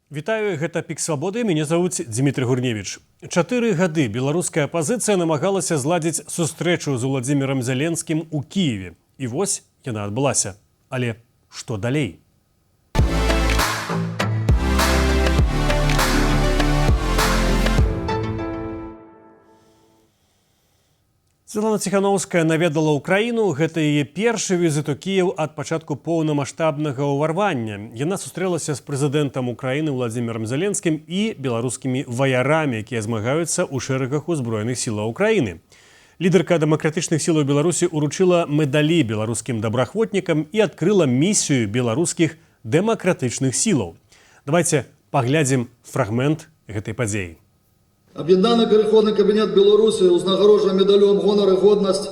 Вітаю, гэта Пік Свабоды, мяне завуць Дмітрий Гурневіч. 4 гады беларуская апазіцыя намагалася зладзіць сустрэчу з Уладзімірам Зеленскім у Кіеве. І вось яна адбылася. Але што далей? Святлана Ціханаўская наведала ўкраіну. Гэта яе першы візіт у Кіеў ад пачатку поўнамаштабнага ўварвання. Яна сустрэлася з прэзідэнтам Украіны Уладзімірам Зеленскім і беларускімі ваярамі, якія змагаюцца ў шэрагах узброеных сілаў Украіны. Лідарка дэмакратычных сілаў Беларусі уручыла медалі беларускім добраахвотнікам і адкрыла місію беларускіх дэмакратычных сілаў. Давайте паглядзім фрагмент гэтай падзеі. Об'єднаний переходний кабінет Білорусі узнагароджує медалем «Гонор і годність»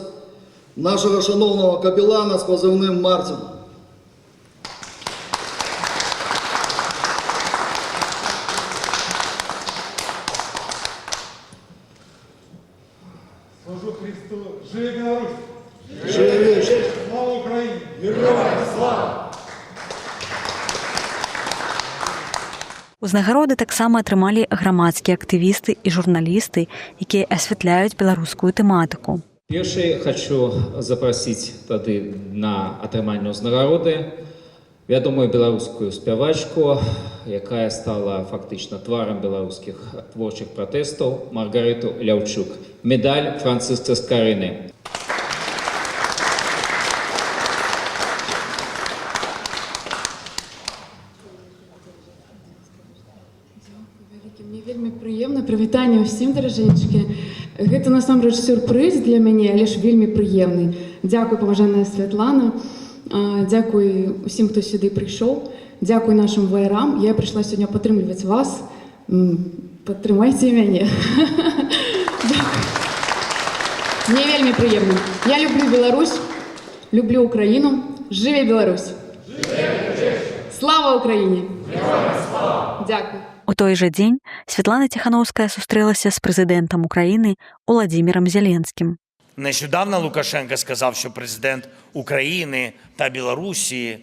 нашого шановного капелана з позивним «Мартін». Служу Христу! Живе Беларусь! Живе! Слава Україні! Героям слава! Узнагароды таксама атрымалі грамадскія актывісты і журналісты, якія асвятляюць беларускую тэматыку. Перший хочу запросить тады на атрыманне ўзнагароды вядомую беларускую спявачку, якая стала фактычна тварам беларускіх творчых пратэстаў, Маргарыту Ляўчук. Медаль Францыска Скарыны. Мне вельмі прыемна, прывітанне ўсім, даражэнечкі. Гэта насамрэч сюрпрыз для мяне, але ж вельмі прыемны. Дзякуй, паважаная Святлана, дзякуй усім, хто сюды прыйшоў, дзякуй нашым ваярам. Я прыйшла сёння падтрымліваць вас. Падтрымайце мяне. Мне вельмі прыемна. Я люблю Беларусь, люблю Украіну. Жыве Беларусь! Слава Украіне! Дзякуй! У той жа дзень Святлана Ціханаўская сустрэлася з прэзідэнтам Украіны Уладзімірам Зеленскім. Нещодавно Лукашенко сказав, що президент України та Білорусі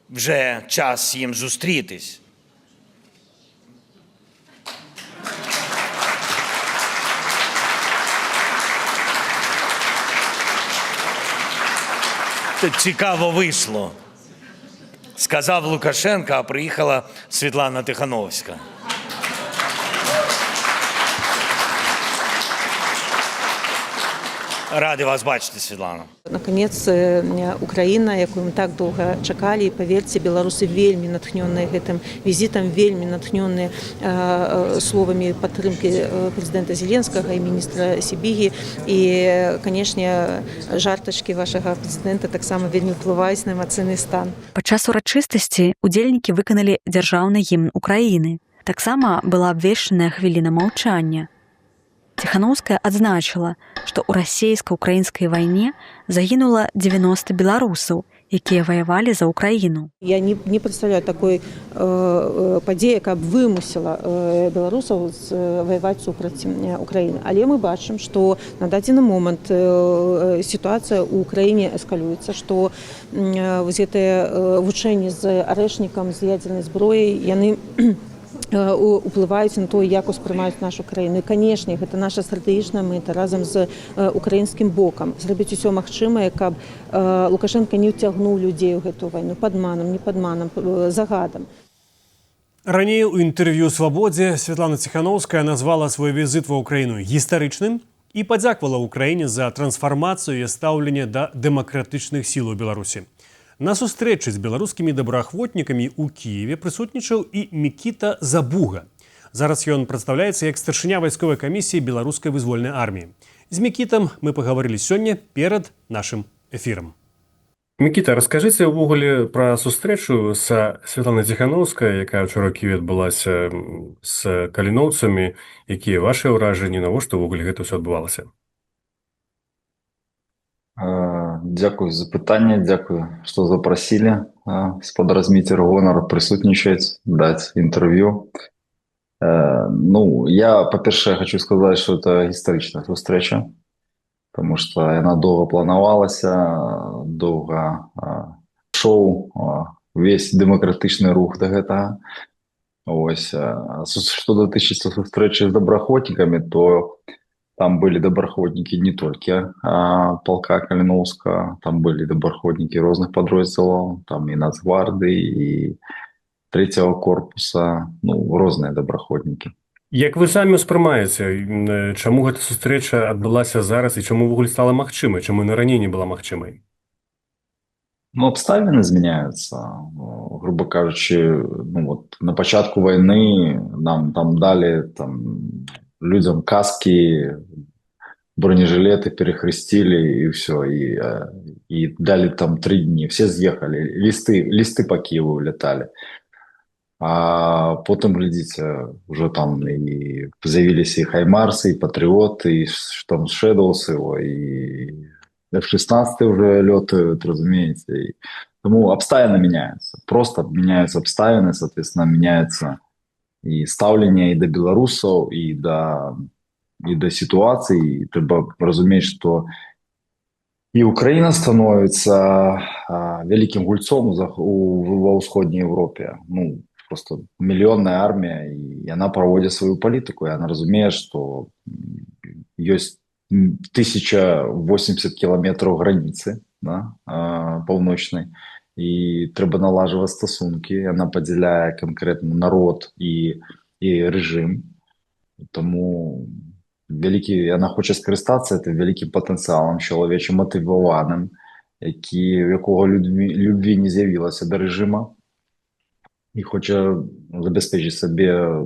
вже час їм зустрітись. Цікаво вийшло. Сказав Лукашенко, а приїхала Світлана Тихановська. Рады вас бачити, Світлана. Наконец, Украина, якую мы так долго чакалі, і паверьце, беларусы вельмі натхнёныя гэтым візітам, вельмі натхнёныя словамі падтрымкі прэзідэнта Зеленскага і міністра Сібігі. І, канешне, жартачкі вашага прэзідэнта таксама вельмі ўплываюць на эмацыйны стан. Падчас урачыстасці удзельнікі выканалі дзяржаўны гімн Украіны. Таксама была абвешчаная хвіліна маўчання. Ціханаўская адзначыла, што ў расейска-украінскай вайне загінула 90 беларусаў, якія ваявалі за Украіну. Я не представляю такой падзеі, каб вымусіла беларусаў ваяваць супраць Украіны. Але мы бачым, што на дадзены момант сітуацыя ў Украіне эскалюецца, што вось гэтыя вучэнні з арэшнікам, з ядзернай зброяй, яны уплываюць на то, як успрымаюць нашу краіну. І, канешне, гэта наша стратэгічная мэта разам з украінскім бокам. Зрабіць усё магчымае, каб Лукашенко не ўцягнуў людзей у гэтую вайну падманам, не падманам, загадам. Раней у інтэрв'ю «Свабодзе» Святлана Ціханаўская назвала свой візіт ва ўкраіну гістарычным і падзякавала ўкраіне за трансфармацыю і стаўленне да дэмакратычных сіл у Беларусі. На сустрэчы з беларускімі добраахвотнікамі ў Кіеве прысутнічаў і Мікіта Забуга. Зараз ён прадстаўляецца як старшыня вайсковай камісіі беларускай вызвольнай арміі. З Мікітам мы пагаварылі сёння перад нашым эфірам. Мікіта, раскажыце ўвогуле пра сустрэчу са Святланай Ціханаўскай, якая ўчора ў Кіеве адбылася з каліноўцамі, якія вашыя ўражанні, навошта ўвогуле гэта ўсё адбывалася? Дякую за пытанне, дзякую, што запрасілі спадразміцер «Гонар» прысутнічаць, даць інтэрв'ю. Я, па-першае, хочу сказаць, што это гістарычная сустрэча, потому что яна доўга планавалася, доўга шоу, весь дэмакратычны рух да гэтага. Ось, что дотычыцца сустрэчы з добраахвотнікамі, то там были добраахвотнікі не толькі полка Каліноўска, там были добраахвотнікі розных падроздзелаў, там і Нацгварды, і третьего корпуса, ну, розныя добраахвотнікі. Як вы самі ўспрымаеце, чаму гэта сустрэча адбылася зараз і чаму ўвогуле стала магчымай, чаму на раней не была магчымай? Ну, обставины изменяются. Грубо кажучи, ну вот на початку войны нам там дали там, людям каски, бронежилеты, перехрестили и все. И дали там 3 дни. Все съехали. Листы по Киеву летали. А потом, глядите, уже там и появились и Хаймарсы, и Патриоты, и там Шэдоусы, и F-16 уже летают, разумеется. И тому обставины меняются. Просто меняются обставины, соответственно, меняется и ставление и до белорусов, и до ситуации. И треба разуметь, что и Украина становится великим гульцом во Усходней Европе. Ну, просто миллионная армия, и она проводит свою политику, и она разумеет, что есть 1080 километров границы, да, паўночнай, і трэба налажваць стасункі, яна падзяляе канкрэтна народ і рэжым, таму яна хоча скарыстацца гэтым вялікім патэнцыялам чалавечым матываваным, у якога любві не з'явілася да рэжыма, і хоча забяспечыць сабе,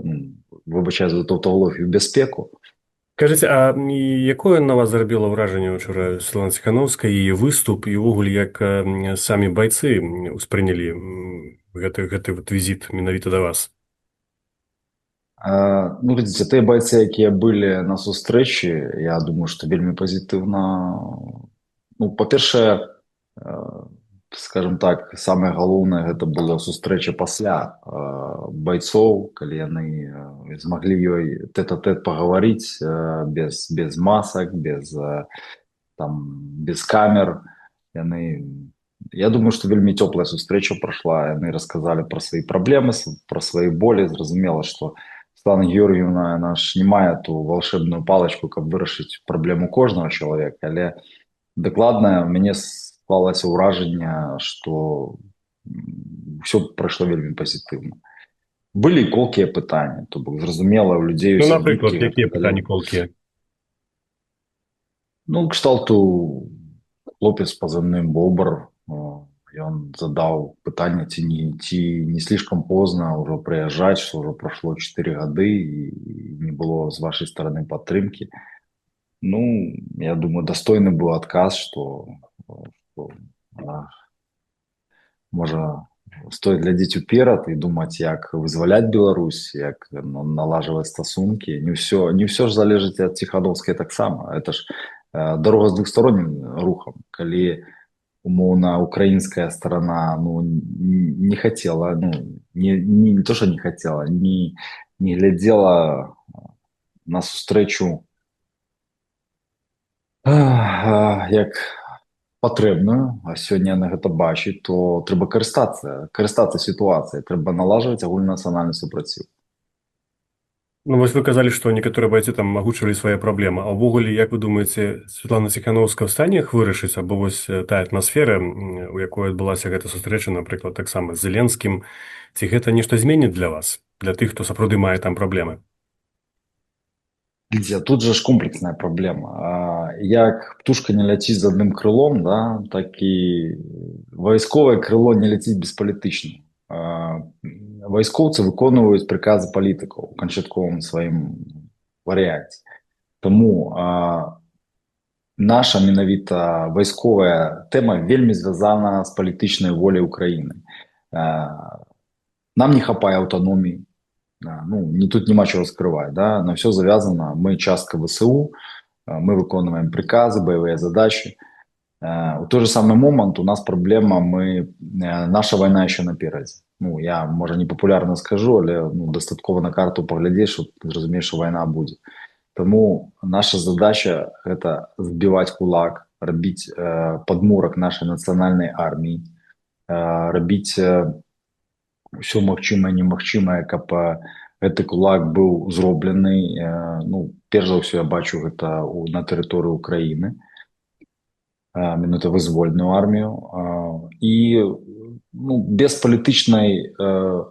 выбачаюць за тавтологію, бяспеку. Кажыце, а якое на вас зрабіла ўражанне ўчора Святлана Ціханаўская, яе выступ і ўвогуле як самі байцы ўспрынялі гэты вот візіт менавіта да вас? Ну, глядзіце, тыя байцы, якія былі на сустрэчы, я думаю, што вельмі пазітыўна. Ну, па-першае, скажем так, самае галоўнае гэта было сустрэча пасля байцоў, калі яны змаглі ёй тэт-а-тэт пагаварыць без масак, без камер. Я думаю, што вельмі цёплая сустрэча прайшла, яны расказалі пра свае праблемы, пра свае болі. Зразумела, што Светлана Георгіевна, яна ж не мае ту волшебную палачку, каб вырашыць праблему кожнага чалавека, але дакладна мяне склалася ўражанне, што ўсё прайшло вельмі пазітыўна. Былі колкія пытанні, то бок зразумела, у людзей... Ну, напрыклад, якія пытанні колкія? Ну, кшталту хлопец з пазыўным Бобр, ён задаў пытанне, ці не слишком позна ўжо прыязджаць, што ўжо прайшло 4 гады і не было з вашай стараны падтрымкі. Ну, я думаю, дастойны быў адказ, што можа, стоит глядзець уперад і думаць, як вызваляць Беларусь, як налажваць стасункі. Не ўсё ж залежыць ад Ціханаўскай таксама. Это ж дорога з двухстороннім рухам. Калі умоўна украінская сторона не хотела, не то, что не хотела, не глядела на сустрэчу як патрэбную, а сёння яны гэта бачыць, то трэба карыстацца сітуацыяй, трэба налажваць агульнанацыянальны супраціў. Ну, вось вы казалі, што некаторыя байцы там агучвалі свае праблемы. А ўвогуле, як вы думаеце, Святлана Ціханаўская ў стане іх вырашыць, або вось тая атмасфера, у якой адбылася гэта сустрэча, напрыклад, таксама з Зеленскім, ці гэта нешта зменіць для вас, для тых, хто сапраўды мае там праблемы? Тут же ж комплексная праблема. Як птушка не ляціць з адным крылом, да, так і вайсковае крыло не ляціць беспалітычна. Вайскоўцы выконваюць прыказы палітыкаў у канчатковым сваім варыянце. Таму наша менавіта вайсковая тэма вельмі звязана з палітычнай воляй Украіны. Нам не хапае аўтаноміі. Тут няма чого скрываць, да? На все завязано. Мы частка ВСУ, мы выконваем приказы, боевые задачи. У той же самый момент у нас проблема, наша война еще наперадзе. Я, можа, непопулярно скажу, але дастаткова на карту паглядзець, щоб зразумець, що война буде. Тому наша задача – это збивать кулак, рабіць подмурок нашей национальной армии, рабіць все магчымае немагчымае, каб гэты кулак быў зроблены. Ну, перш за ўсё я бачу гэта на тэрыторыі Украіны, менавіта вызвольную армію, і ну, без палітычнай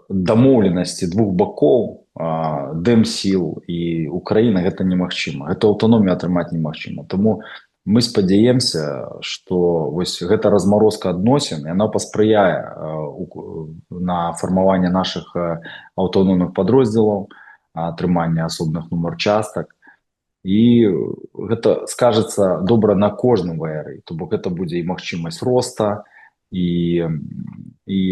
дамоўленасці двух бакоў, Дэмсіл і Украіна, гэта немагчыма, гэта аўтаномію атрымаць немагчыма. Таму мы спадзяемся, што вось гэта размарозка адносін, яна паспрыяе на фармаванне нашых аўтаномных падроздзелаў, атрымання асобных нумар-частак, і гэта скажацца добра на кожным ВР, то бок гэта будзе і магчымасць роста, і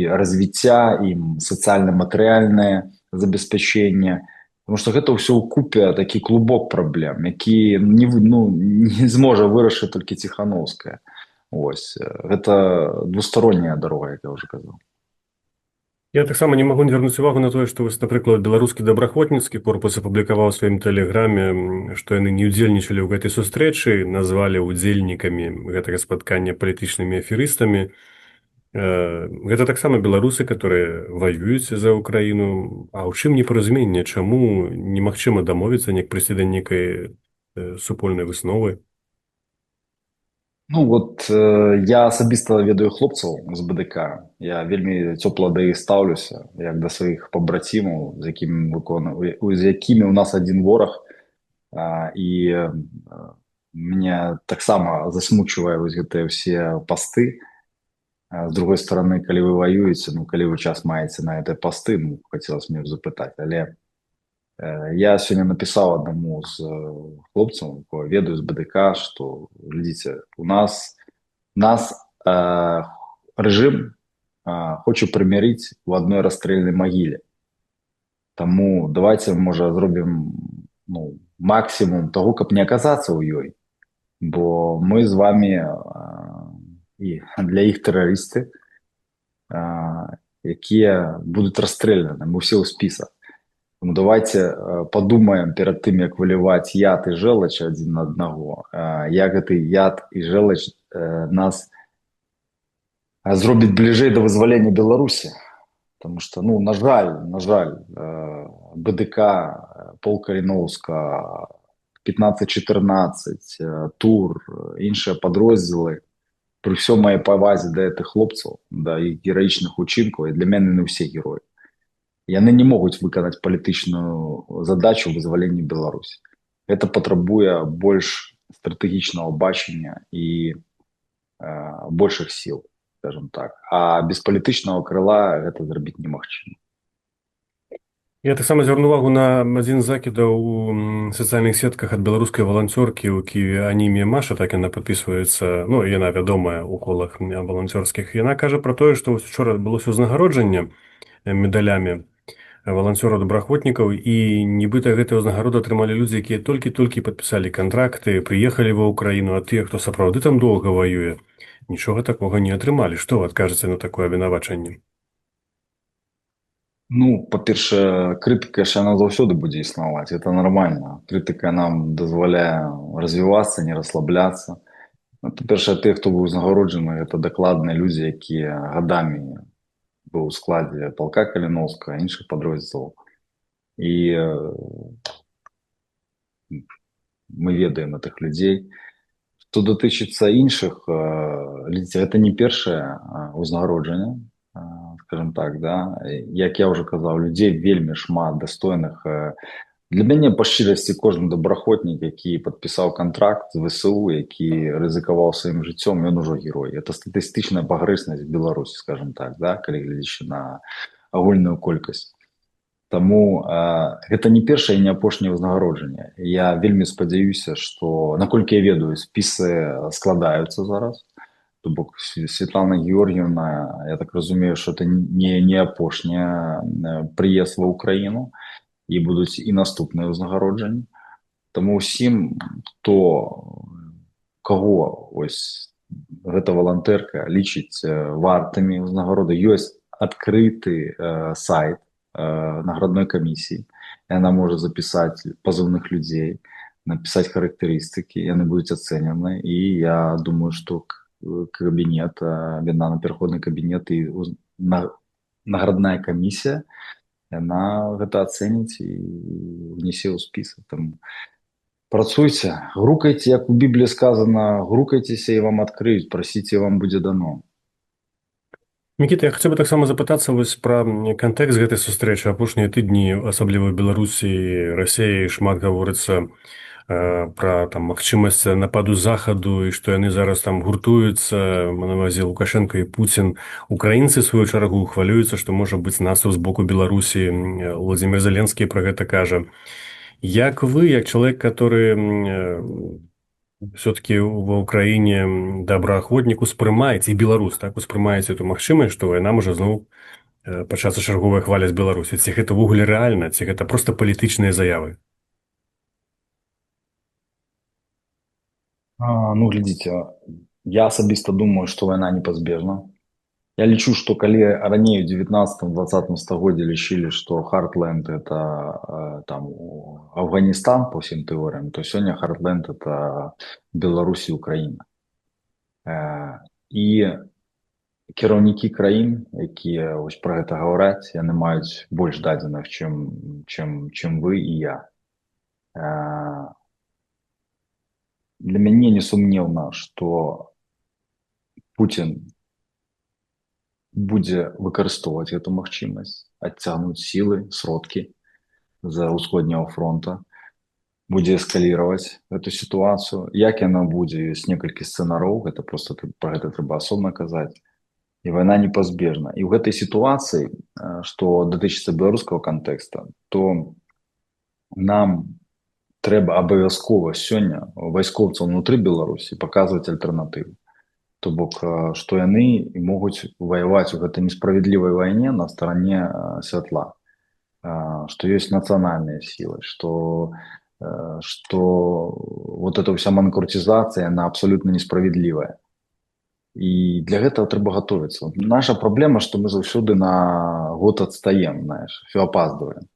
развіцця, і сацыяльна-матэрыяльнае забеспячэнне. Потому што гэта ўсё ўкупе такі клубок праблем, які не зможа вырашыць толькі Ціханаўская. Ось. Гэта двустаронняя дарога, як я ўжо казаў. Я таксама не магу не звярнуць увагу на тое, што, напрыклад, беларускі добраахвотніцкі корпус апублікаваў у сваім тэлеграме, што яны не ўдзельнічалі ў гэтай сустрэчы, назвалі ўдзельнікамі гэтага спаткання палітычнымі аферыстамі. Гэта таксама беларусы, которые воююць за Украіну. А ў чым непаразуменне, чаму немагчыма дамовіцца, неяк прыйсці да нейкай супольнай высновы? Ну вот я асабіста ведаю хлопцаў з БДК. Я вельмі цёпла да іх стаўлюся, як да сваіх пабрацімаў, з якімі у нас адзін вораг. І мяне таксама засмучвае вось гэтыя ўсе пасты. З другой стороны, калі вы воюеце, ну, калі вы час маеце на гэтай пасты, ну, хацелася мне запытаць, але я сёння напісаў аднаму з хлопцаў, якога ведаю з БДК, што, глядзіце, у нас рэжым хоча прымірыць у адной расстрэльнай магіле. Таму давайте, можа, зробім максімум таго, каб не аказацца ў ёй, бо мы з вамі і для іх тэрарысты, якія будуць расстрэляны, мы ўсе ў спісах. Тому давайте подумаем перад тым, як выліваць яд і жэлач адзін на аднаго, як гэты яд і жэлач нас зробіць бліжэй да вызвалення Беларусі. Потому што, ну, на жаль, БДК, Полк Каліноўска, 15-14, ТУР, іншыя падроздзелы, при всёй моей павазе да гэтых хлопцаў, да іх гераічных учынкаў, і для мяне не ўсе героі. Яны не могуць выканаць палітычную задачу вызвалення Беларусі. Гэта патрабуе больш стратэгічнага бачення і большых сіл, скажем так. А без палітычнага крыла гэта зрабіць немагчыма. Я таксама звярну увагу на адзін з закідаў у сацыяльных сетках ад беларускай валанцёркі ў Кіеве Анімія Маша, так яна падпісваецца, ну, яна вядомая ў колах валанцёрскіх. Яна кажа пра тое, што учора адбылося ўзнагароджанне медалямі валанцёраў-добраахвотнікаў, і нібыта гэтыя ўзнагароды атрымалі людзі, якія толькі-толькі падпісалі кантракты, прыехалі ва Ўкраіну, а тыя, хто сапраўды там доўга ваюе, нічога такога не атрымалі. Што вы адкажаце на такое абвінавачанне? Ну, па-першае, крытыка яшчэ яна заўсёды будзе існаваць, гэта нармальна. Крытыка нам дазваляе развівацца, не расслабляцца. Па-першае, тыя, хто быў узнагароджаны, гэта дакладныя людзі, якія гадамі быў у складзе Полка Каліноўска, іншых падроздзелаў. І мы ведаем гэтых людзей. Што датычыцца іншых, гэта не першае ўзнагароджанне, скажем так, да, як я ўжо казаў, людзей вельмі шмат дастойных. Для мяне, па шчырасці, кожны добраахвотнік, які падпісаў кантракт з ВСУ, які рызыкаваў сваім жыццём, ён ужо герой. Это статыстычная пагрэснасць Беларусі, скажем так, да, калі глядзячы на агульную колькасць. Таму гэта не першае і не апошняе ўзнагароджанне. Я вельмі спадзяюся, што, наколькі я ведаю, спісы складаюцца зараз. То бок Светлана Георгіевна, я так разумею, што это не апошняя прыезд ва Ўкраіну, і будуць і наступныя ўзнагароджанні. Таму ўсім, каго ось гэта валантэрка лічыць вартымі ўзнагароды, ёсць адкрыты сайт наградной камісіі. Яна можа запісаць пазыўных людзей, напісаць характарыстыкі, яны будуць ацэнены, і я думаю, што кабінет, на пераходны кабінет і наградная камісія, яна гэта ацэніць і внесе ў спісак. Таму працуйце, грукайце, як у Бібліі сказана, грукайцеся і вам адкрыюць, прасіце, і вам будзе дано. Мікіта, я хацеў бы таксама запытацца вось пра кантэкст гэтай сустрэчы. Апошнія тыдні, асабліва ў Беларусі і Расіі, шмат гаворыцца пра там магчымасць нападу захаду і што яны зараз там гуртуюцца, на ўвазе Лукашенко і Пуцін. Украінцы, сваю чаргу, хвалююцца, што можа быць наступ з боку Беларусі. Владзімір Зеленскі пра гэта кажа. Як вы, як чалавек, который все-таки ва Украіне добраахвотнік, успрымаеце, і беларус, так, успрымаеце эту магчымасць, што вайна можа зноў пачацца чарговая хваля з Беларусі? Ці гэта ўвогуле рэальна, ці гэта проста палітычныя заявы? Ну, глядзіце, я асабіста думаю, што вайна непазбежна. Я лічу, што калі раней у 19-20 стагоддзі лічылі, што Хартленд – это там Афганістан по ўсім тэорыям, то сёння Хартленд – это Беларусь і Украіна. І кіраўнікі краін, якія вось пра гэта гавораць, яны маюць больш дадзеных, чым вы і я. Для мяне несумнеўна, што Пуцін будзе выкарыстоўваць гэту магчымасць, адцягнуць сілы, сродкі з ўсходняга фронта, будзе эскаліраваць эту сітуацыю. Як яна будзе, ёсць некалькі сцэнароў, гэта проста пра гэта трэба асобна казаць. І вайна непазбежна. І ў гэтай сітуацыі, што датычыцца беларускага кантэкста, то нам трэба абавязкова сёння вайскоўцам унутры Беларусі паказваць альтэрнатыву. То бок, што яны могуць ваяваць у гэтай несправядлівай вайне на старане святла, што ёсць нацыянальныя сілы, што вот эта вся манкуртизацыя, она абсолютно несправедливая. І для гэтага трэба гатовіцца. Наша праблема, што мы заўсёды на год адстаем, знаеш, апаздваем.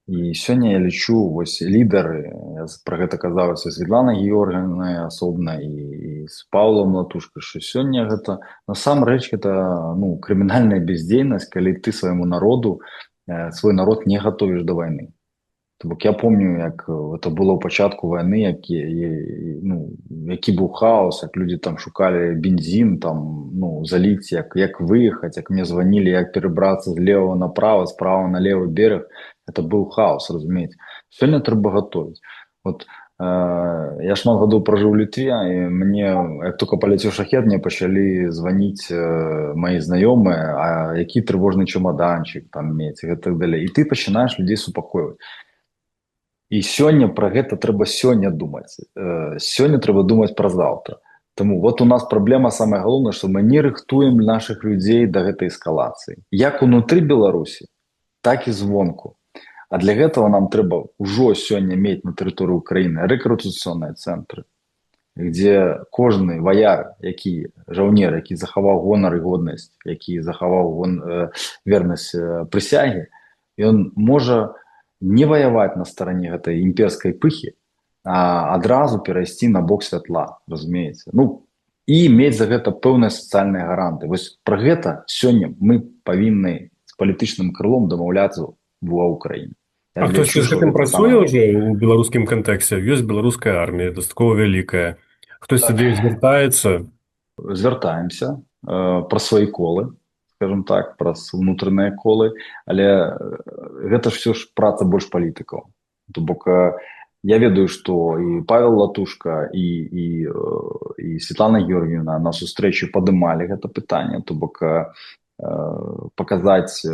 І сёння я лічу, вось лідары, я пра гэта казаў са Светланай Георгіевнай асобна і з Паўлам Латушкай, што сёння гэта, насамрэч, гэта крымінальная бяздзейнасць, калі ты свайму народу, свой народ не гатовіш да вайны. То бок я помню, як это было ў пачатку вайны, які быў хаос, як людзі там шукалі бензін, там, заліць, як выехаць, як мне званілі, як перабрацца з левого направо, справа на левый берег. Это быў хаос, разумееце. Сёння трэба гатовіць. Вот я шмат гадоў пражыў у Літве, і мне, як только паляцеў шахет, мне пачалі званіць мои знаёмыя, а які трывожны чемоданчик там мець, і так далее. І ты пачынаеш людзей супакойваць. І сёння пра гэта трэба сёння думаць. Сёння трэба думаць пра заўтра. Таму вот у нас праблема самая галоўная, што мы не рыхтуем нашых людзей да гэтай эскалацыі. Як унутры Беларусі, так і звонку. А для гэтага нам трэба ўжо сёння мець на тэрыторыі Украіны рэкрутацыйныя цэнтры, дзе кожны ваяр, жаўнер, які захаваў гонар і годнасць, які захаваў вернасць прысягі, ён можа не ваяваць на старане гэтай імперскай пыхі, а адразу перайсці на бок святла, разумееце. І мець за гэта пэўныя сацыяльныя гаранты. Вось пра гэта сёння мы павінны з палітычным крылом дамаўляцца ва Украіне. А хтосьці з гэтым працуе ўжо ў беларускім кантэксце? Ёсць беларуская армія, дастаткова вялікая. Хтосьці да ёй звяртаецца? Звяртаемся пра свае колы, скажем так, праз унутраныя колы, але гэта ж все ж праца больш палітыкаў. То бок я ведаю, што і Павел Латушка, і Светлана Георгіевна на сустрэчы падымалі гэта пытанне, то бок паказаць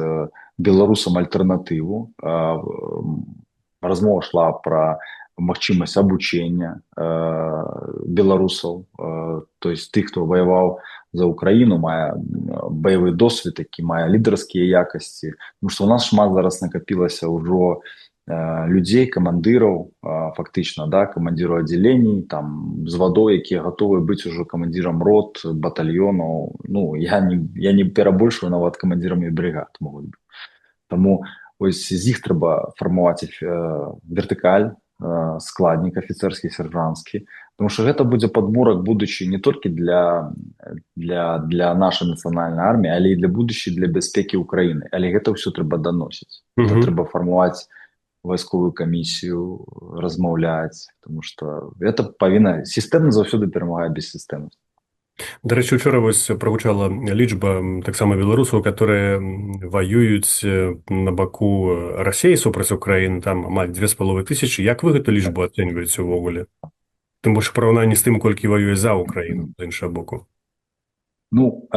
беларусам альтэрнатыву. Размова шла пра магчымасць абучэння беларусаў, то есть тых, хто ваяваў за Украіну, мае баявы досвед, які мае лідарскія якасці. Тому што у нас шмат зараз накапілася ўжо людзей, камандыраў, фактычна, да, камандзіраў аддзялений, там, звадоў, якія гатовы быць ужо камандзірам рот, батальёнаў. Я не перабольшую, нават камандзірамі брыгад могуць быць. Таму ось з іх трэба фармаваць вертыкаль, складнік афіцэрскі, сяржанцкі, тому што гэта будзе падмурак будучы не толькі для нашай нацыянальнай арміі, але і для будучай для бяспекі ўкраіны. Але гэта ўсё трэба даносіць. Гэта трэба фармаваць вайсковую камісію, размаўляць, тому што гэта павінна... Сістэмна заўсёды перамагае бессістэмнасць. Дарэчы, учора вось прагучала лічба таксама беларусаў, которые воююць на баку Расіі супраць Украіны, там амаль 2500. Як вы гэту лічбу ацэньваеце ўвогуле? Тым больш параўнанні з тым, колькі воюе за Украіну, з іншага боку. Ну,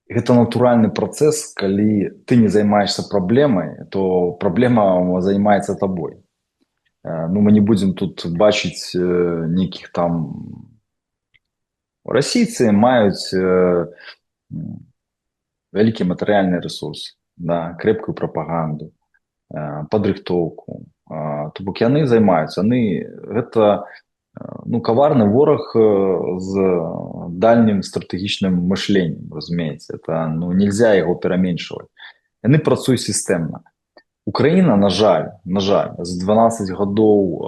гэта натуральны працэс, калі ты не займаешься праблемай, то праблема займаецца табой. Ну, мы не будзем тут бачыць нейкіх там... Расійцы маюць вялікі матэрыяльны рэсурс, да, крэпкую прапаганду, падрыхтоўку. То бок яны займаюцца, гэта каварны вораг з дальнім стратэгічным мышленнем, разумееце, это нельзя яго пераменшваць. Яны працуюць сістэмна. Украіна, на жаль, з 12 гадоў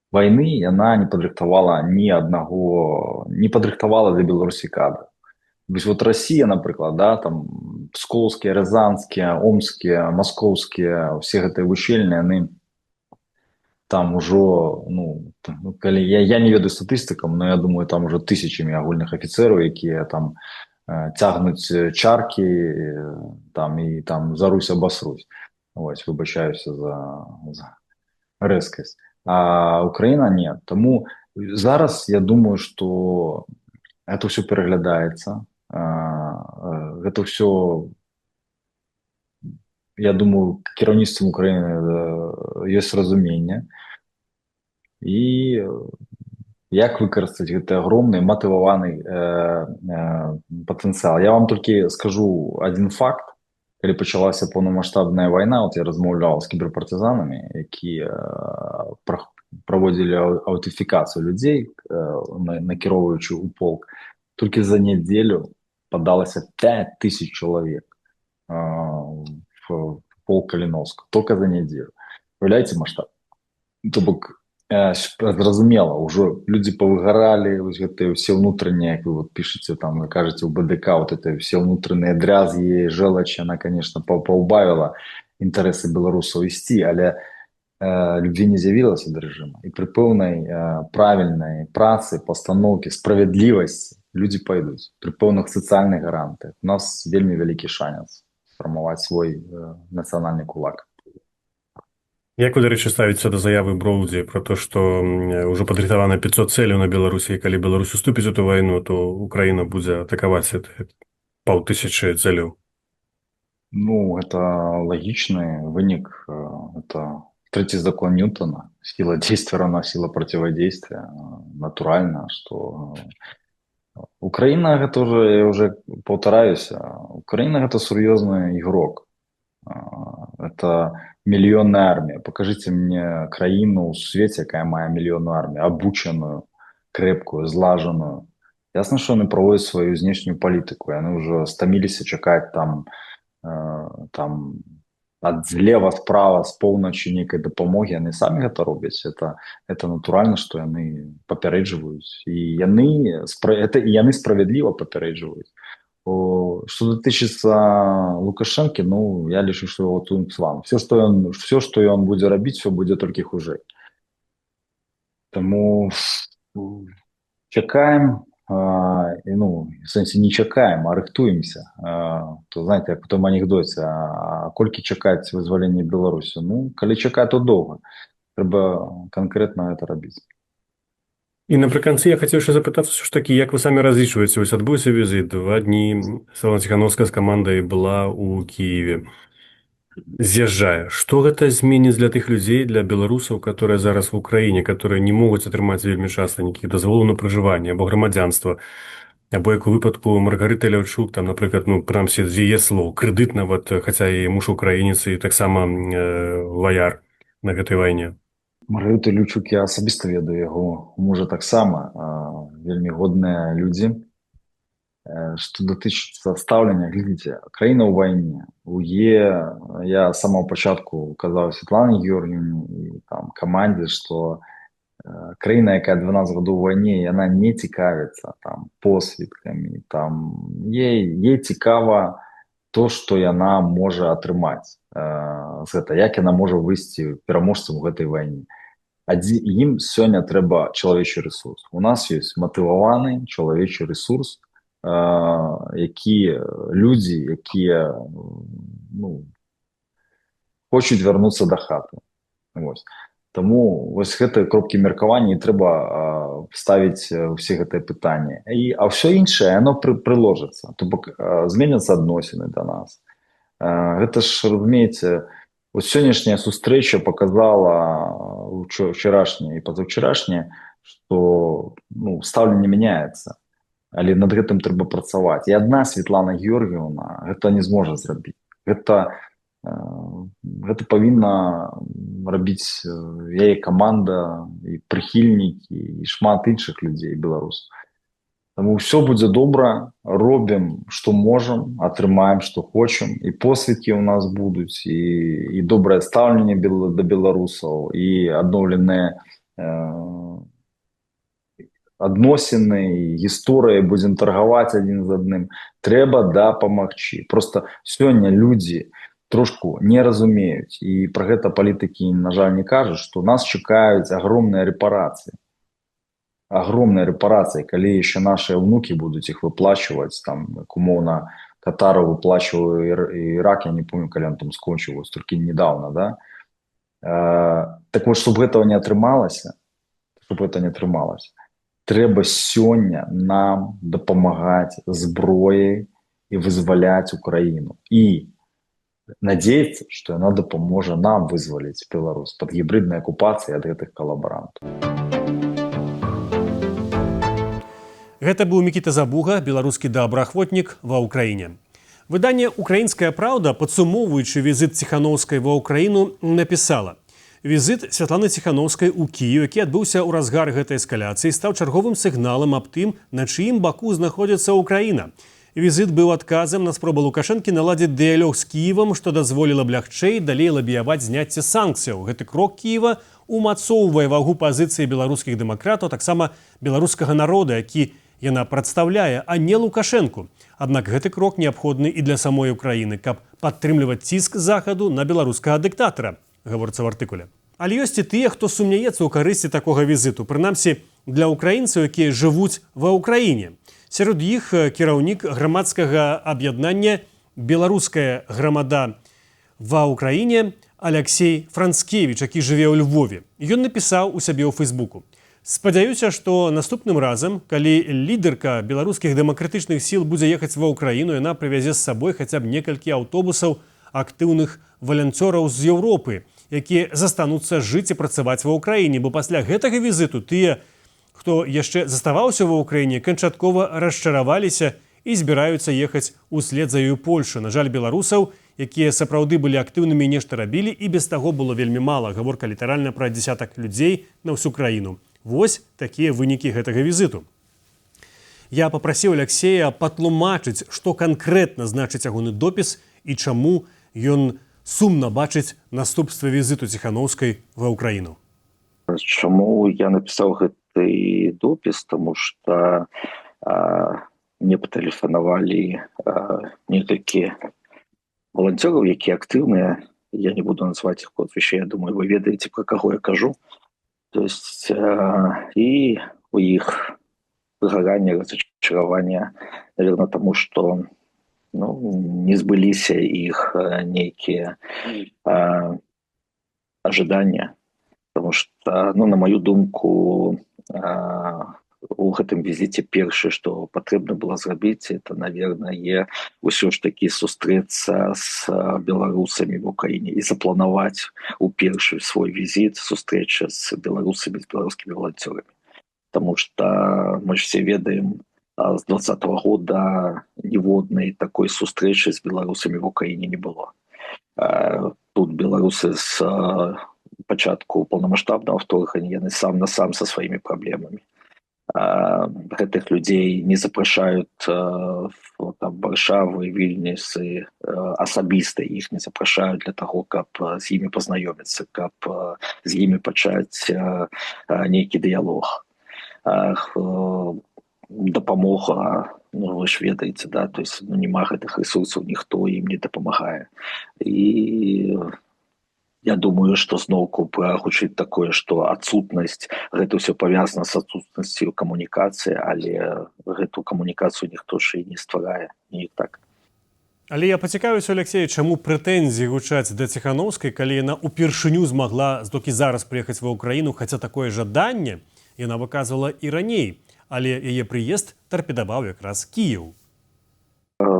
войны яна не падрыхтавала не падрыхтавала для Беларусі кадры. Вот Россия, напрыклад, да, там пскоўскія, рязанскія, омскія, маскоўскія, усе гэтыя вучэльні, яны там ужо, калі я не ведаю статыстыкам, но я думаю, там уже тысячамі агульных афіцэраў, якія там цягнуць чаркі там і там зарусь абасрусь. Вось, выбачаюся за рэзкасць. А Украина нет. Тому зараз я думаю, что это все переглядаецца. Это все, я думаю, кіраўніцтвам Украины есть разуменне. И як выкарыстаць гэты агромны матываваны патэнцыял. Я вам толькі скажу один факт. Калі пачалася поўнамаштабная вайна, я размаўляў з кіберпартызанамі, якія праводзілі аўтэнтыфікацыю людзей, накіроўваючы ў полк. Толькі за нядзелю падалася 5000 чалавек в полк Каліновска. Толькі за нядзелю. Уяўляеце маштаб? То бок, зразумела, ўжо людзі павыгаралі, вось гэтыя ўсе ўнутраныя, як вы пішаце, там, вы кажаце, у БДК, вот это все ўнутраныя дрязгі, желач, она, конечно, паўбавіла інтарэсы беларусаў ісці, але любві не з'явілася да рэжыма. І пры пэўнай правільнай працы, пастаноўкі, справядлівасці людзі пайдуць. Пры пэўных сацыяльных гарантыях у нас вельмі вялікі шанец сфармаваць свой нацыянальны кулак. Як вы, дарэчы, ставіце да заявы Броўдзі про то, што ўжо падрыхтавана 500 цэляў на Беларусі, і калі Беларусь уступіць у эту вайну, то Украіна будзе атакаваць 500 цэляў? Ну, это лагічны вынік. Это третий закон Ньютона. Сила действия равна сила противодействия. Натурально, что Украина, это уже повторяюсь, Украина это сур'ёзны ігрок. Это мільённая армія. Покажите мне краіну ў свеце, якая мае мільённую армію, абучаную, крэпкую, злажаную. Ясна, што яны праводзяць сваю знешнюю палітыку. Яны ўжо стаміліся чакаць там ад злева, справа, з поўначы нейкай дапамогі. Яны самі гэта робяць. Это натуральна, што яны папярэджваюць. І яны справядліва папярэджваюць. Что датычыцца Лукашэнкі, я лічу, што его тунцван. Все, што ён будзе рабіць, все будзе толькі хужэй. Таму чакаем, в сэнсе не чакаем, а рыхтуемся. То, знаете, як у том анекдоце, а колькі чакаць вызвалення Беларусі? Калі чакаць, то доўга. Трэба канкрэтна гэта рабіць. І напрыканцы я хацеў яшчэ запытацца, ўсё ж такі, як вы самі разлічваеце, вось адбыўся візіт, 2 дні Святлана Ціханаўская з камандай была ў Кіеве. З'язджае. Што гэта зменіць для тых людзей, для беларусаў, которые зараз в Украіне, которые не могуць атрымаць вельмі часта нейкіх дазволаў на пражыванне або грамадзянства, або як у выпадку Маргарыты Ляўчук, там, напрыклад, прынамсі з яе слоў, крэдыт нават, хаця яе муж украінец і таксама ваяр на гэтай вайне. Маргарыта Ляўчук, я асабіста ведаю яго мужа таксама, вельмі годныя людзі. Что датычыцца стаўлення, глядзіце, краіна ў вайне. Я з самого пачатку казаў Святлане Георгіевне і там камандзе, што краіна, якая 12 гадоў у вайне, яна не цікавіцца там посвідкамі, там ей цікава то, што яна можа атрымаць з гэта, як яна можа выйсці пераможцам у гэтай вайне. Ім сёння трэба чалавечы рэсурс. У нас ёсць матываваны чалавечы рэсурс, людзі, якія хочуць вярнуцца да хаты. Таму вось гэтыя кропкі меркавання і трэба ставіць усе гэтыя пытанні. А ўсё іншае, яно прыложыцца. То бок зменяцца адносіны да нас. Гэта ж, разумееце, сённяшняя сустрэча показала, вчерашняя і пазаўчарашняя, што стаўленне мяняецца. Але над гэтым трэба працаваць. І адна Святлана Георгіевна гэта не зможа зрабіць. Гэта павінна рабіць яе каманда і прыхільнікі і шмат іншых людзей, беларусаў. Таму ўсё будзе добра, робім, што можам, атрымаем, што хочам, і посведкі ў нас будуць, і добрае стаўленне да беларусаў, і адноўленыя адносіны, гісторыя, будзем таргаваць адзін з адным. Трэба дапамагчы. Просто сёння людзі трошку не разумеюць, і пра гэта палітыкі, на жаль, не кажуць, што нас чакаюць агромныя рэпарацыі. Агромныя рэпарацыі, калі яшчэ нашыя ўнукі будуць іх выплачваць, там, як умоўна, Катару выплачваў Ірак, я не помню, калі он там скончыў, толькі недавно, да? Так вот, чтобы гэтага не атрымалася, трэба сёння нам дапамагаць зброяй і вызваляць Украіну. І надеяцца, што яна дапаможа нам вызваліць Беларусь пад гібриднай акупацыяй ад гэтых калабарантаў. Гэта быў Мікіта Забуга, беларускі добраахвотнік ва ўкраіне. Выданне «Украінская праўда», падсумоўваючы візіт Ціханаўскай ва ўкраіну, напісала: візіт Святланы Ціханаўскай у Кіеў, які адбыўся ў разгар гэтай эскаляцыі, стаў чарговым сігналам аб тым, на чыім баку знаходзіцца Ўкраіна. Візіт быў адказам на спробу Лукашэнкі наладзіць дыялог з Кіевам, што дазволіла б лягчэй далей лабіяваць зняцце санкцыяў. Гэты крок Кіева умацоўвае вагу пазіцыі беларускіх дэмакратаў, таксама беларускага народа, які яна прадстаўляе, а не Лукашэнку. Аднак гэты крок неабходны і для самой Украіны, каб падтрымліваць ціск захаду на беларускага дыктатара, гаворыцца ў артыкуле. Але ёсць і тыя, хто сумняецца ў карысці такога візіту, прынамсі для украінцаў, якія жывуць ва ўкраіне. Сярод іх кіраўнік грамадскага аб'яднання «Беларуская грамада ва ўкраіне» Аляксей Францкевіч, які жыве ў Львове. Ён напісаў у сябе ў Фейсбуку: «Спадзяюся, што наступным разам, калі лідарка беларускіх дэмакратычных сіл будзе ехаць ва ўкраіну, яна прывязе з сабой хаця б некалькі аўтобусаў актыўных валянцёраў з Еўропы, якія застануцца жыць і працаваць ва ўкраіне, бо пасля гэтага візіту тыя, хто яшчэ заставаўся ва ўкраіне, канчаткова расчараваліся і збіраюцца ехаць услед за ёю Польшу. На жаль, беларусаў, якія сапраўды былі актыўнымі і нешта рабілі, і без таго было вельмі мала. Гаворка літаральна пра дзесятак людзей на ўсю краіну. Вось такія вынікі гэтага візіту». Я папрасіў Аляксея патлумачыць, што канкрэтна значыць ягоны допіс і чаму ён сумна бачыць наступствы візіту Ціханаўскай ва ўкраіну. Чаму я напісаў гэты допіс? Таму што мне патэлефанавалі некалькі валанцёраў, якія актыўныя. Я не буду называць іх прозвішча, я думаю, вы ведаеце, пра каго я кажу. То есть і у іх выгаранне, разочарование, наверное, тому, что не сбыліся іх нейкія ожидания. Потому что, на мою думку, у гэтым візіце першае, што патрэбна было зрабіць, это, наверное, ўсё ж таки сустрэцца з беларусамі в Украіне і запланаваць у першы свой візіт сустрэча з беларусамі, з беларускімі валанцёрамі. Потому что мы ж все ведаем, з 2020 года ніводнай такой сустрэчы з беларусамі в Украіне не было. Тут беларусы з пачатку паўнамаштабнага вторгнення яны сам на сам са сваімі праблемамі. гэтых людзей не запрашаюць там Варшавы, Вільнюсы, асабіста іх не запрашаюць для таго, каб з імі пазнаёміцца, каб з імі пачаць нейкі дыялог. Дапамога, ну вы ж ведаеце, да, то есть няма гэтых рэсурсаў, ніхто ім не дапамагае. І я думаю, што зноўку прагучыць такое, што адсутнасць, гэта ўсё павязана з адсутнасцю камунікацыі, але гэту камунікацыю ніхто ж і не стварае, не так. Але я пацікавіўся, Алексей, чаму прэтэнзіі гучаць да Ціханаўскай, калі яна ўпершыню змагла толькі зараз прыехаць ва ўкраіну, хаця такое жаданне яна выказвала і раней, але яе прыезд тарпедаваў якраз Кіеў.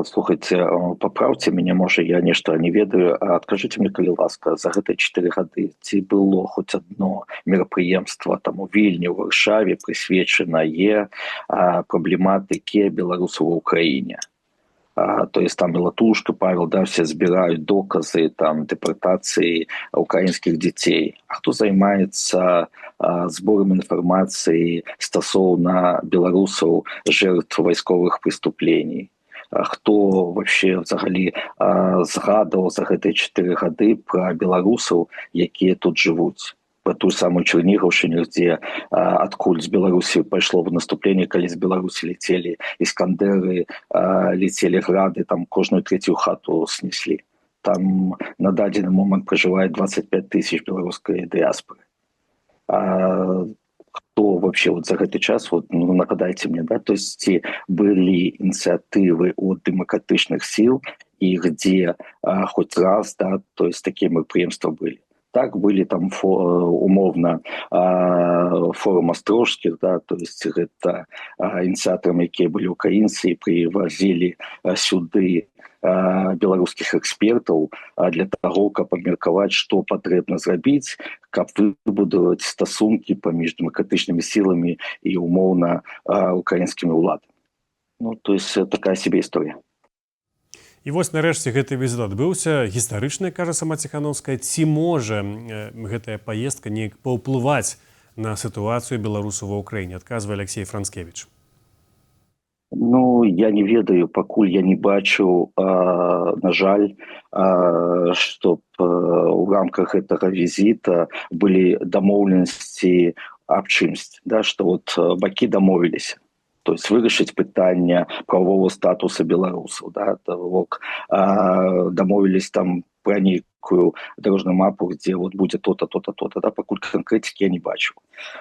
Слухайте, поправьте меня, может, я нечто не ведаю, а откажите мне, калі ласка, за гэтыя 4 гады ці было хоть одно мерапрыемства там у Вільні, у Варшаве, прысвечанае праблематыке беларусаў ва ўкраіне. То есть там Белатушка, Павел, да, все збіраюць доказы там дэпартацыі украінскіх дзяцей. А хто займаецца зборам інфармацыі стасоўна беларусаў жертв вайсковых преступлений? Хто вообще взагалі згадаў за гэтыя 4 гады пра беларусаў, якія тут жывуць? Пра тую самую Чарнігаўшчыну, дзе адкуль з Беларусі пайшло в наступленне, калі з Беларусі летелі іскандеры, летелі грады, там кожную 3-ю хату снеслі. Там на дадзены момант пражывае 25 000 беларускай дыяспоры. Кто вообще вот за гэты час, вот, ну, нагадайте мне, да, то есть были инициативы от демократичных сил, и где хоть раз, да, то есть такие мероприемства были. Так были там умовно форум Острожских, да, то есть это инициаторами, якія были украинцы, и привозили сюды беларускіх экспертаў для таго, каб абмеркаваць, што патрэбна зрабіць, каб выбудаваць стасункі паміж дэмакратычнымі сіламі і умоўна украінскімі ўладамі. Ну, то есть такая себе історыя. І вось нарэшце гэты візіт адбыўся, гістарычны, кажа сама Ціханаўская. Ці можа гэтая паездка неяк паўплываць на сітуацыю беларусаў ва ўкраіне, адказвае Алексей Францкевіч. Ну, я не ведаю, пакуль я не бачу, на жаль, чтоб у рамках гэтага візіта былі дамоўленасці аб чымсьці, да, што вот бакі дамовіліся. То есть вырашыць пытанне правового статуса беларусаў, да, дамовились там про некую дорожную мапу, где вот будет то-то, то-то, то-то, да, покуль конкретики я не бачу.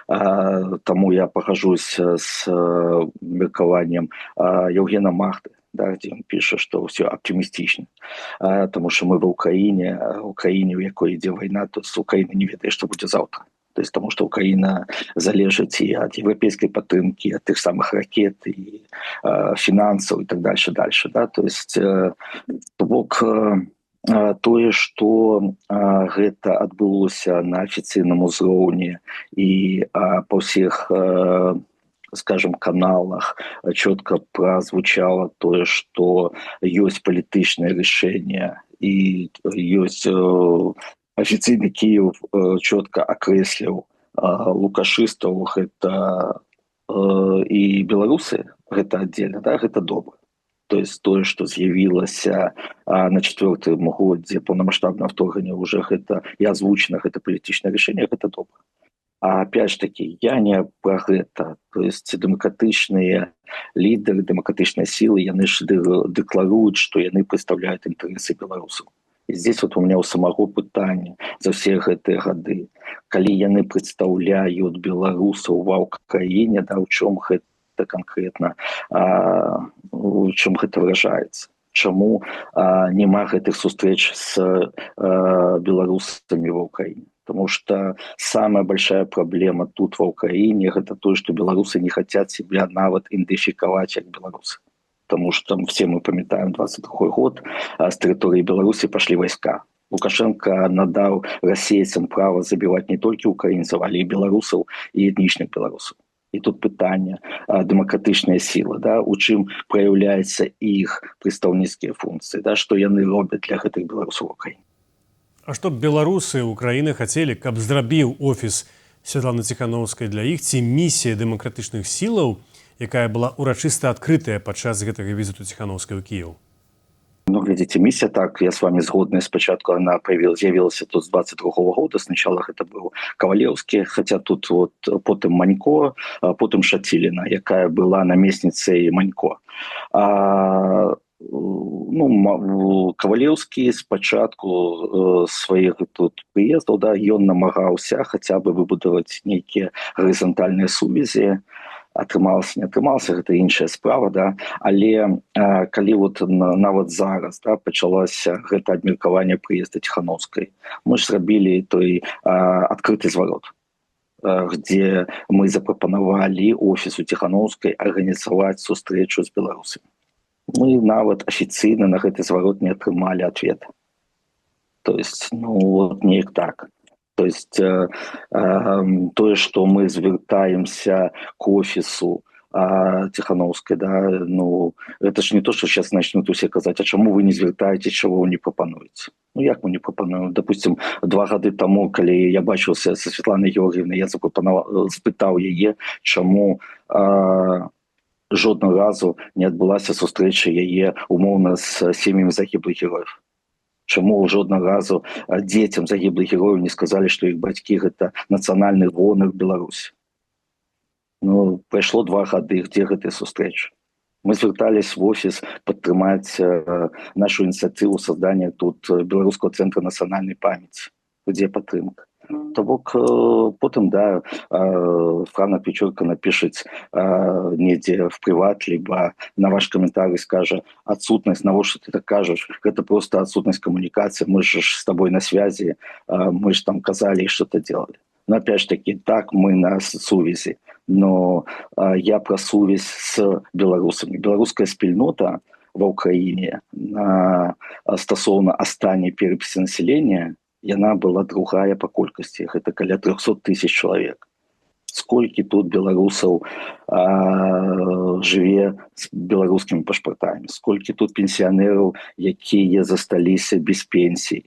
Тому я похожусь с меркаваннем Евгена Махты, да, где он пишет, что все оптимистично, потому что мы в Украине, у якой ідзе война, то с Украины не ведае, что будет завтра. То есть потому что Украина залежит и от европейской поддержки, от тех самых ракет, и финансов и так дальше. Да? То есть тое, што гэта адбылося на афіцыйным узроўні і па ўсіх, скажем, каналах чётка празвучала тое, што ёсць палітычнае рашэнне і ёсць афіцыйны Кіеў чётка акрэсліў лукашыстаў, гэта і беларусы, гэта аддзельна, да, гэта добра. То есть тое, што з'явілася на 4-м годзе паўнамаштабнага вторгнення, уже гэта і азвучана, гэта палітычнае рашэнне, гэта добра. А опять же таки, я не про гэта. То есть дэмакратычныя лідары, дэмакратычныя сілы, яны ж дэкларуюць, што яны прадстаўляюць інтарэсы беларусаў. І здесь вот у меня у самого пытання за все гэтыя гады, калі яны прадстаўляюць беларусаў ва ўкраіне, да, у чым гэта конкретно, у чым гэта выражаецца, чаму няма гэтых сустрэч с беларусамі ва ўкраіне. Потому что самая большая проблема тут ва ўкраіне гэта то, что беларусы не хотят себя нават ідэнтыфікаваць як беларусы. Потому что все мы памятаем 22 год, с территории Беларуси пошли войска. Лукашенко надал расейцам право забивать не только украинцев, але и белорусов, и этничных белорусов. И тут питание демократичная сила, да, у чым проявляются их представницкие функции, да, что яны робят для гэтых белорусов в Украине. А што б беларусы Украіны хацелі, каб зрабіў офіс Святланы Ціханаўскай для іх ці місія дэмакратычных сілаў, якая была урачыста адкрытая падчас гэтага візіту Ціханаўскай ў Кіеў? Ну, глядите, миссия так, я с вами згодны, спочатку она з'явилась тут с 22-го года, сначала это был Ковалевский, хотя тут вот потом Манько, потом Шатилина, якая была наместницей Манько. Ну, Ковалевский спочатку своих тут приездов, да, ён намагаўся хотя бы выбудаваць нейкія гарызантальныя сувязі. Атрымалася, не атрымалася, гэта іншая справа, да? Але калі вот нават зараз, да, пачалося гэта абмеркаванне прыезда Ціханаўскай, мы ж зрабілі той адкрыты зварот, где мы запрапанавалі офісу Ціханаўскай арганізаваць сустрэчу з беларусамі. Мы нават афіцыйна на гэты зварот не атрымалі адвета. То есть, ну, вот неяк так. То есть тое, што мы звяртаемся к офісу Ціханаўскай, да, ну, это ж не то, што сейчас начнут усе казаць, а чаму вы не звяртаетесь, чаго вы не прапануеце? Ну, як мы не прапануем? Допустим, 2 гады таму, калі я бачыўся са Святланай Георгіевнай, я спытаў яе, чаму жодного разу не адбылася сустрэча яе умоўна з сем'ямі загіблых герояў. Чаму жодного разу дзецям загіблых герояў не сказалі, што іх бацькі гэта нацыянальны гонар Беларусі. Ну, прайшло 2 гады, где гэтыя сустрэчы? Мы звяртались в офіс падтрымаць нашу ініцыятыву создания тут Беларускага цэнтра нацыянальнай памяці. Где падтрымка? То бок потым, да, Франа Печорка напішыць недзе в приват, либо на ваш комментарий скажа отсутность, навошта ты так кажаш, гэта просто отсутность коммуникации, мы же с тобой на связи, мы же там казали и что-то делали. Но опять же таки, так, мы на сувязі, но я про сувязь с беларусамі. Беларуская спільнота ва Украине стасоўна астання перапіси населения, яна была другая по колькасці, гэта каля 300 тысяч чалавек. Сколькі тут беларусаў жыве з беларускімі пашпартамі, сколькі тут пенсіянераў, якія засталіся без пенсій,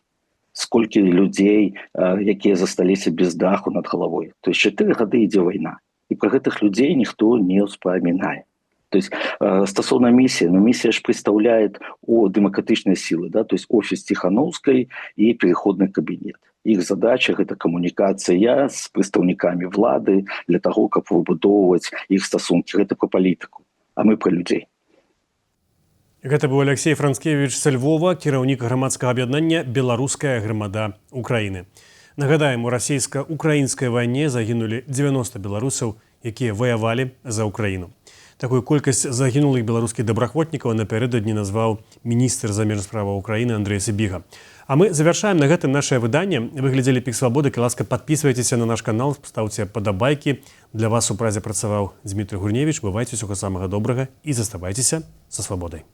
сколькі людзей, якія засталіся без даху над галавой. То есть 4 гады ідзе вайна, і пра гэтых людзей ніхто не ўспамінае. То есть стасовная миссия, но миссия же представляет демократичные силы, да, то есть офис Тихановской и переходный кабинет. Их задача – это коммуникация с представниками влады для того, как выбудовывать их стосунки. Это про политику, а мы про людей. Гэта быў Алексей Францкевич з Львова, кіраўнік грамадскага аб'яднання «Беларуская грамада Украіны». Нагадаем, у расійска-украінскай вайне загінулі 90 беларусаў, якія ваявалі за Украіну. Такую колькасць загінулых беларускіх добраахвотнікаў напярэдадні назваў міністр замежных справаў Украіны Андрэй Сабіга. А мы завяршаем на гэтым нашае выданне. Вы глядзелі «Пік Свабоды». Ласка, подписывайтеся на наш канал, ставьте падабайкі. Для вас у празе працаваў Дмітрый Гурневіч. Бывайце, усяго самага добрага і заставайцеся са свабодай.